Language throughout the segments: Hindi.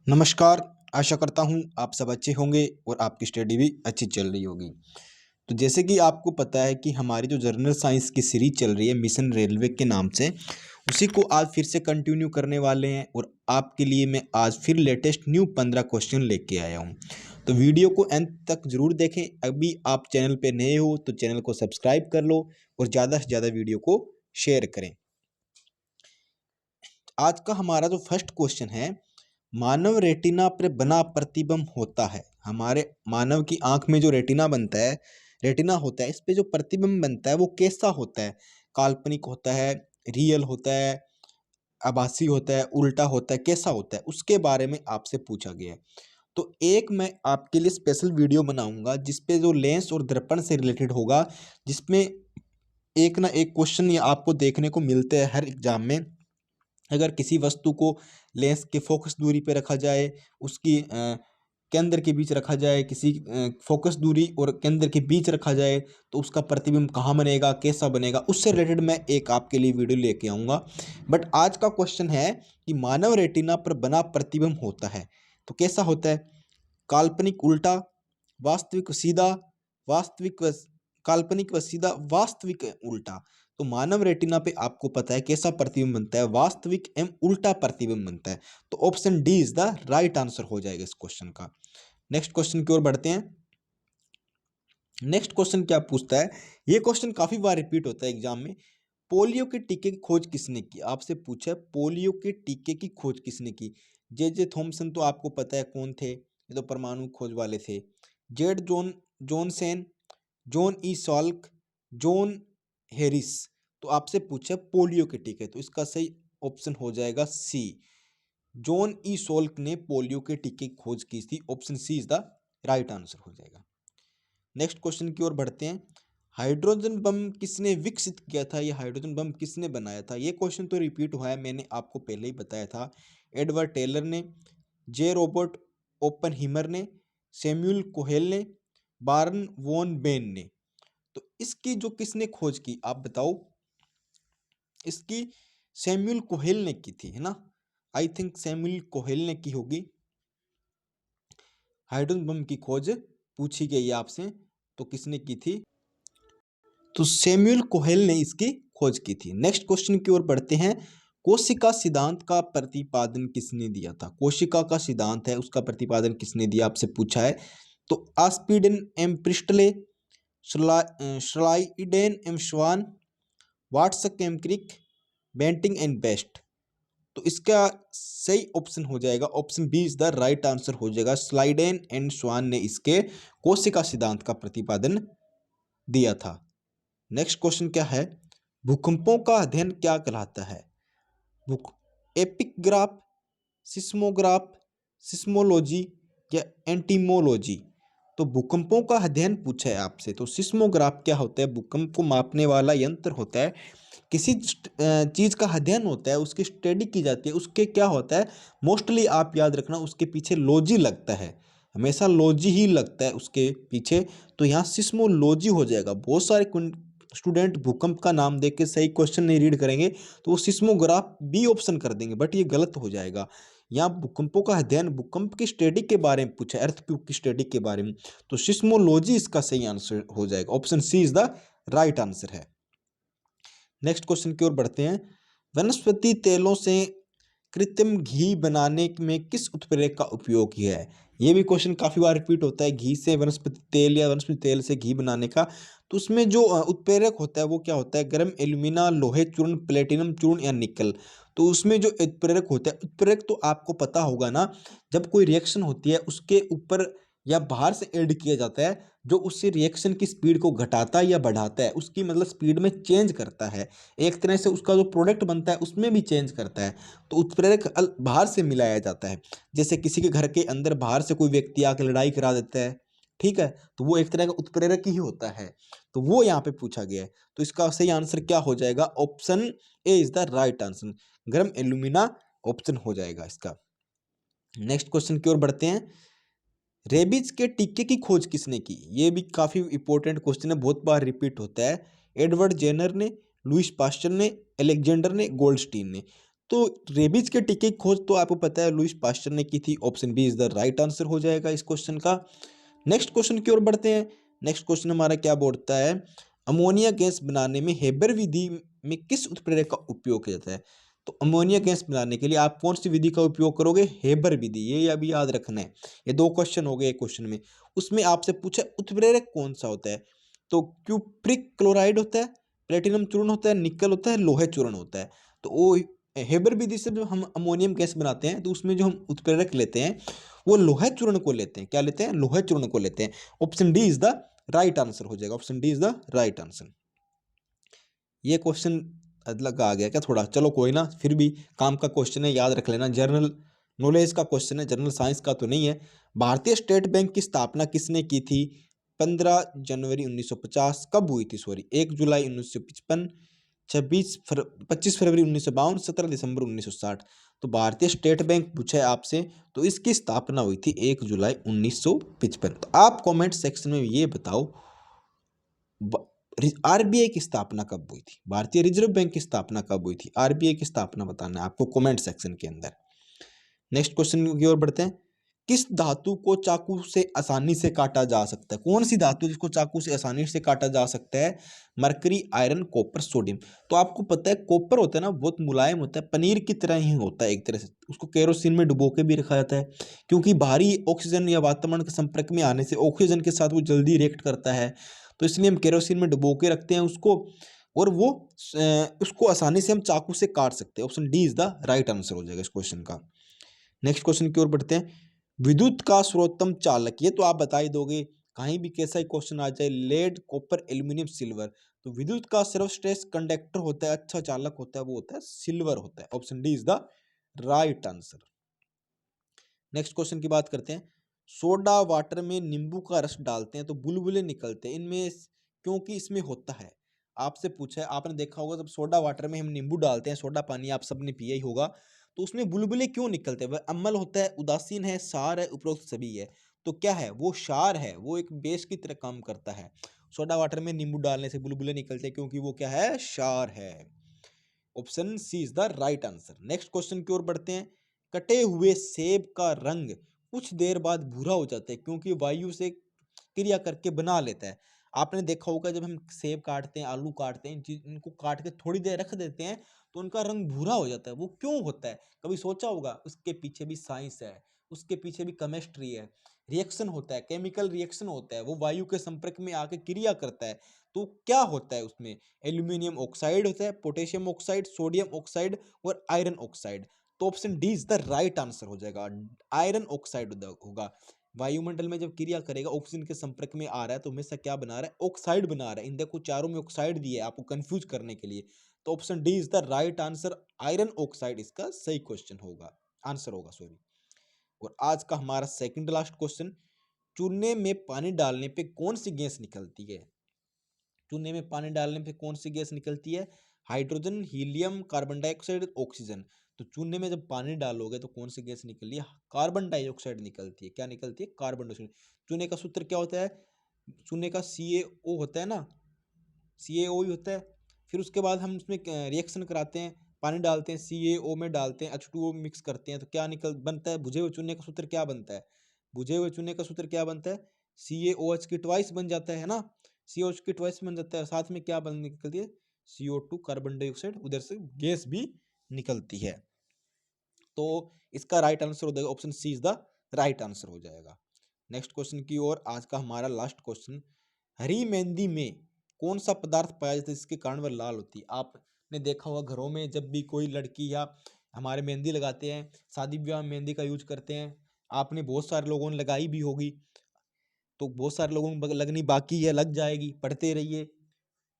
नमस्कार। आशा करता हूँ आप सब अच्छे होंगे और आपकी स्टडी भी अच्छी चल रही होगी। तो जैसे कि आपको पता है कि हमारी जो जनरल साइंस की सीरीज चल रही है मिशन रेलवे के नाम से, उसी को आज फिर से कंटिन्यू करने वाले हैं और आपके लिए मैं आज फिर लेटेस्ट न्यू 15 क्वेश्चन लेके आया हूँ। तो वीडियो को अंत तक जरूर देखें। अभी आप चैनल पे नए हो तो चैनल को सब्सक्राइब कर लो और ज़्यादा से ज़्यादा वीडियो को शेयर करें। आज का हमारा जो फर्स्ट क्वेश्चन है, मानव रेटिना पर बना प्रतिबिंब होता है। हमारे मानव की आंख में जो रेटिना बनता है, रेटिना होता है, इस पे जो प्रतिबिंब बनता है वो कैसा होता है? काल्पनिक होता है, रियल होता है, आभासी होता है, उल्टा होता है, कैसा होता है? उसके बारे में आपसे पूछा गया है। तो एक मैं आपके लिए स्पेशल वीडियो बनाऊंगा जिसपे जो लेंस और दर्पण से रिलेटेड होगा, जिसमें एक ना एक क्वेश्चन ये आपको देखने को मिलते हैं हर एग्जाम में। अगर किसी वस्तु को लेंस के फोकस दूरी पे रखा जाए, उसकी केंद्र के बीच रखा जाए, किसी फोकस दूरी और केंद्र के बीच रखा जाए, तो उसका प्रतिबिंब कहाँ बनेगा, कैसा बनेगा, उससे रिलेटेड मैं एक आपके लिए वीडियो लेके आऊँगा। बट आज का क्वेश्चन है कि मानव रेटिना पर बना प्रतिबिंब होता है तो कैसा होता है? काल्पनिक उल्टा, वास्तविक सीधा, वास्तविक व काल्पनिक व सीधा, वास्तविक उल्टा। तो मानव रेटिना पे आपको पता है कैसा प्रतिबिंब बनता है, वास्तविक एवं उल्टा प्रतिबिंब बनता है। तो option D is the right answer हो जाएगा इस क्वेश्चन का। नेक्स्ट क्वेश्चन की ओर बढ़ते हैं। नेक्स्ट क्वेश्चन क्या पूछता है, ये क्वेश्चन काफी बार रिपीट होता है एग्जाम में। पोलियो के टीके की खोज किसने की? आपसे पूछा है पोलियो के टीके की खोज किसने की। जे थॉमसन तो आपको पता है कौन थे, ये तो परमाणु खोज वाले थे। Z Johnson, John E Salk, John Harris. तो आपसे पूछा पोलियो के टीके, तो इसका सही ऑप्शन हो जाएगा सी। जॉन ई सॉल्क ने पोलियो के टीके की खोज की थी। Option C is the right answer हो जाएगा। नेक्स्ट क्वेश्चन की ओर बढ़ते हैं। हाइड्रोजन बम किसने विकसित किया था? ये हाइड्रोजन बम किसने बनाया था? ये क्वेश्चन तो रिपीट हुआ है, मैंने आपको पहले ही बताया था। एडवर्ड टेलर ने, जे रॉबर्ट ओपनहीमर ने, सैमुअल कोहेल ने, बार्न वॉन बेन ने। तो इसकी जो किसने खोज की आप बताओ? इसकी सैमुअल कोहेल ने की थी, है ना? आई थिंक सैमुअल कोहेल ने की होगी। हाइड्रोजन बम की खोज पूछी गई है आपसे, तो किसने की थी? तो सैमुअल कोहेल ने इसकी खोज की थी। नेक्स्ट क्वेश्चन की ओर बढ़ते हैं। कोशिका सिद्धांत का प्रतिपादन किसने दिया था? कोशिका का सिद्धांत है, उसका प्रतिपादन किसने दिया आपसे पूछा है। तो Aspdin and Priestley, Schleiden and Schwann, Watson and Crick, Banting and Best. तो इसका सही ऑप्शन हो जाएगा option B is the right answer हो जाएगा। स्लाइडेन एंड स्वान ने इसके कोशिका सिद्धांत का प्रतिपादन दिया था। नेक्स्ट क्वेश्चन क्या है, भूकंपों का अध्ययन क्या कहलाता है? एपिग्राफ, सिस्मोग्राफ, सिस्मोलॉजी या एंटीमोलॉजी। तो भूकंपों का अध्ययन पूछा है आपसे, तो सिस्मोग्राफ क्या होता है? भूकंप को मापने वाला यंत्र होता है। किसी चीज का अध्ययन होता है, उसकी स्टडी की जाती है, उसके क्या होता है, मोस्टली आप याद रखना उसके पीछे लॉजी लगता है, हमेशा लॉजी ही लगता है उसके पीछे। तो यहाँ सिस्मोलॉजी हो जाएगा। बहुत सारे स्टूडेंट भूकंप का नाम देख के सही क्वेश्चन नहीं रीड करेंगे तो वो सिस्मोग्राफ बी ऑप्शन कर देंगे, बट ये गलत हो जाएगा। यहाँ भूकंपों का अध्ययन, भूकंप की स्टडी के बारे में पूछा, अर्थक्वेक की स्टडी के बारे में, तो सिस्मोलॉजी इसका सही आंसर हो जाएगा। Option C is the right answer है। नेक्स्ट क्वेश्चन की ओर बढ़ते हैं। वनस्पति तेलों से कृत्रिम घी बनाने में किस उत्प्रेरक का उपयोग किया है? ये भी क्वेश्चन काफी बार रिपीट होता है, घी से वनस्पति तेल या वनस्पति तेल से घी बनाने का। तो उसमें जो उत्प्रेरक होता है वो क्या होता है? गर्म एल्यूमिना, लोहे चूर्ण, प्लेटिनम चूर्ण या निकल। तो उसमें जो उत्प्रेरक होता है, उत्प्रेरक तो आपको पता होगा ना, जब कोई रिएक्शन होती है उसके ऊपर या बाहर से ऐड किया जाता है, जो उससे रिएक्शन की स्पीड को घटाता है या बढ़ाता है, उसकी मतलब स्पीड में चेंज करता है, एक तरह से उसका जो प्रोडक्ट बनता है उसमें भी चेंज करता है। तो उत्प्रेरक बाहर से मिलाया जाता है। जैसे किसी के घर के अंदर बाहर से कोई व्यक्ति आकर लड़ाई करा देता है, ठीक है, तो वो एक तरह का उत्प्रेरक ही होता है। तो वो यहाँ पे पूछा गया है। तो इसका सही आंसर क्या हो जाएगा? Option A is the right answer, गर्म एल्यूमिना ऑप्शन हो जाएगा इसका। नेक्स्ट क्वेश्चन की ओर बढ़ते हैं। रेबीज के टीके की खोज किसने की? ये भी काफी इंपॉर्टेंट क्वेश्चन है, बहुत बार रिपीट होता है। एडवर्ड जेनर ने, लुइस पास्चर ने, अलेक्जेंडर ने, गोल्डस्टीन ने। तो रेबीज के टीके की खोज तो आपको पता है लुईस पास्चर ने की थी। Option B is the right answer हो जाएगा इस क्वेश्चन का। नेक्स्ट क्वेश्चन की ओर बढ़ते हैं। नेक्स्ट क्वेश्चन हमारा क्या बोलता है, अमोनिया गैस बनाने में हेबर विधि में किस उत्प्रेरक का उपयोग किया जाता है। तो अमोनिया गैस बनाने के लिए आप कौन सी विधि का उपयोग करोगे, हेबर विधि, ये अभी याद रखना है। ये दो क्वेश्चन हो गए एक क्वेश्चन में। उसमें आपसे पूछा उत्प्रेरक कौन सा होता है, तो क्यूप्रिक क्लोराइड होता है, प्लेटिनम चूर्ण होता है, निकल होता है, लोहे चूर्ण होता है। तो वो हेबर विधि से जब हम अमोनियम गैस बनाते हैं तो उसमें जो हम उत्प्रेरक लेते हैं वो लोहे चूर्ण को लेते हैं। क्या लेते हैं, लोहे चूर्ण को लेते हैं। Option D is the right answer हो जाएगा। Option D is the right answer. ये क्वेश्चन अलग आ गया क्या थोड़ा, चलो कोई ना, फिर भी काम का क्वेश्चन है, याद रख लेना। जनरल नॉलेज का क्वेश्चन है, जनरल साइंस का तो नहीं है। भारतीय स्टेट बैंक की स्थापना किसने की थी। 15 जनवरी 1950 कब हुई थी, सॉरी 1 जुलाई 1955, 25 फरवरी 1952, 17 दिसंबर 1960। तो भारतीय स्टेट बैंक पूछा है आपसे, तो इसकी स्थापना हुई थी 1 जुलाई 1955। तो आप कमेंट सेक्शन में ये बताओ आरबीआई की स्थापना कब हुई थी, भारतीय रिजर्व बैंक की स्थापना कब हुई थी, आरबीआई की स्थापना बताना है आपको कमेंट सेक्शन के अंदर। नेक्स्ट क्वेश्चन की ओर बढ़ते हैं। किस धातु को चाकू से आसानी से काटा जा सकता है, कौन सी धातु जिसको चाकू से आसानी से काटा जा सकता है। Mercury, iron, copper, sodium. तो आपको पता है कॉपर होता है ना, बहुत मुलायम होता है, पनीर की तरह ही होता है एक तरह से। उसको केरोसिन में डुबो के भी रखा जाता है, क्योंकि भारी ऑक्सीजन या वातावरण के संपर्क में आने से ऑक्सीजन के साथ वो जल्दी रिएक्ट करता है। तो इसलिए हम केरोसिन में डुबो के रखते हैं उसको, और वो उसको आसानी से हम चाकू से काट सकते हैं। Option D is the right answer हो जाएगा इस क्वेश्चन का। नेक्स्ट क्वेश्चन की ओर बढ़ते हैं। विद्युत का सर्वोत्तम चालक, ये तो आप बता ही दोगे, कहीं भी कैसा ही क्वेश्चन आ जाए, लेड, कॉपर, एल्यूमिनियम, सिल्वर। तो विद्युत का सर्वश्रेष्ठ कंडक्टर होता है, अच्छा चालक होता है, वो होता है सिल्वर होता है। Option D is the right answer. Next question की बात करते हैं। सोडा वाटर में नींबू का रस डालते हैं तो बुलबुले निकलते हैं, इनमें क्योंकि इसमें होता है। आपसे पूछा है, आपने देखा होगा जब सोडा वाटर में हम नींबू डालते हैं, सोडा पानी आप सबने पिया ही होगा, तो उसमें बुलबुले क्यों निकलते हैं। वह अम्ल होता है, उदासीन है, सार है, उपरोक्त सभी है। तो क्या है, वो क्षार है, वो एक बेस की तरह काम करता है। सोडा वाटर में नींबू डालने से बुलबुले निकलते हैं क्योंकि वो क्या है, क्षार है। Option C is the right answer. Next question की ओर बढ़ते हैं। कटे हुए सेब का रंग कुछ देर बाद भूरा हो जाता है क्योंकि वायु से क्रिया करके बना लेता है। आपने देखा होगा जब हम सेब काटते हैं, आलू काटते हैं, इनको काट के थोड़ी देर रख देते हैं तो उनका रंग भूरा हो जाता है। वो क्यों होता है, कभी सोचा होगा। उसके पीछे भी साइंस है, उसके पीछे भी केमिस्ट्री है। रिएक्शन होता है, केमिकल रिएक्शन होता है, वो वायु के संपर्क में आके क्रिया करता है। तो क्या होता है उसमें, एल्यूमिनियम ऑक्साइड होता है, पोटेशियम ऑक्साइड, सोडियम ऑक्साइड और आयरन ऑक्साइड। तो option D is the right answer हो जाएगा, आयरन ऑक्साइड होगा। वायुमंडल में जब क्रिया करेगा, ऑक्सीजन के संपर्क में आ रहा है तो हमेशा क्या बना रहा है, ऑक्साइड बना रहा है। इन देखो चारों में ऑक्साइड दिए आपको कंफ्यूज करने के लिए। तो option D is the right answer, iron oxide इसका सही क्वेश्चन होगा, आंसर होगा, सॉरी। और आज का हमारा सेकंड लास्ट क्वेश्चन। चूने में पानी डालने पे कौन सी गैस निकलती है। चूने में पानी डालने पे कौन सी गैस निकलती है, hydrogen, helium, carbon dioxide, oxygen. तो चूने में जब पानी डालोगे तो कौन सी गैस निकल रही है, कार्बन डाइऑक्साइड निकलती है। क्या निकलती है, कार्बन डाइऑक्साइड। चूने का सूत्र क्या होता है, चूने का CaO होता है ना, CaO ही होता है। फिर उसके बाद हम उसमें रिएक्शन कराते हैं, पानी डालते हैं, CaO में डालते हैं, H2O मिक्स करते हैं, तो क्या निकल बनता है, बुझे हुए चूने का सूत्र क्या बनता है, बुझे हुए चूने का सूत्र क्या बनता है, CaOH की ट्वाइस बन जाता है ना, CaOH की ट्वाइस बन जाता है। साथ में क्या बन निकलती है, CO2 कार्बन डाइऑक्साइड, उधर से गैस भी निकलती है। तो इसका राइट आंसर हो जाएगा, option C is the right answer हो जाएगा। नेक्स्ट क्वेश्चन की ओर, आज का हमारा लास्ट क्वेश्चन। हरी मेहंदी में कौन सा पदार्थ पाया जाता है जिसके कारण वह लाल होती है। आपने देखा होगा घरों में जब भी कोई लड़की या हमारे मेहंदी लगाते हैं, शादी विवाह में मेहंदी का यूज करते हैं, आपने बहुत सारे लोगों ने लगाई भी होगी, तो बहुत सारे लोगों को लगनी बाकी है, लग जाएगी, पढ़ते रहिए।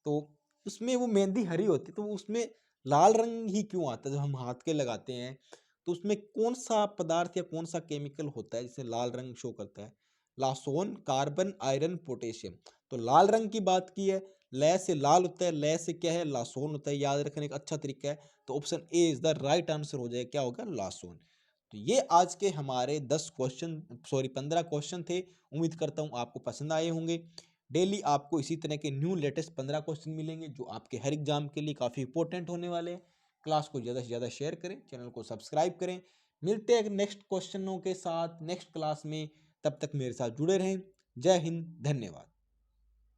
तो उसमें वो मेहंदी हरी होती है, तो उसमें लाल रंग ही क्यों आता है जब हम हाथ के लगाते हैं। तो उसमें कौन सा पदार्थ या कौन सा केमिकल होता है जिससे लाल रंग शो करता है, लासोन, कार्बन, आयरन, पोटेशियम। तो लाल रंग की बात की है, लय से लाल होता है, लय से क्या है, लासोन होता है, याद रखने का अच्छा तरीका है। तो option A is the right answer हो जाएगा, क्या होगा, लासोन। तो ये आज के हमारे 10 क्वेश्चन, सॉरी 15 क्वेश्चन थे। उम्मीद करता हूँ आपको पसंद आए होंगे। डेली आपको इसी तरह के न्यू लेटेस्ट 15 क्वेश्चन मिलेंगे जो आपके हर एग्जाम के लिए काफ़ी इंपॉर्टेंट होने वाले हैं। क्लास को ज़्यादा से ज़्यादा शेयर करें, चैनल को सब्सक्राइब करें। मिलते हैं नेक्स्ट क्वेश्चनों के साथ नेक्स्ट क्लास में, तब तक मेरे साथ जुड़े रहें। जय हिंद, धन्यवाद।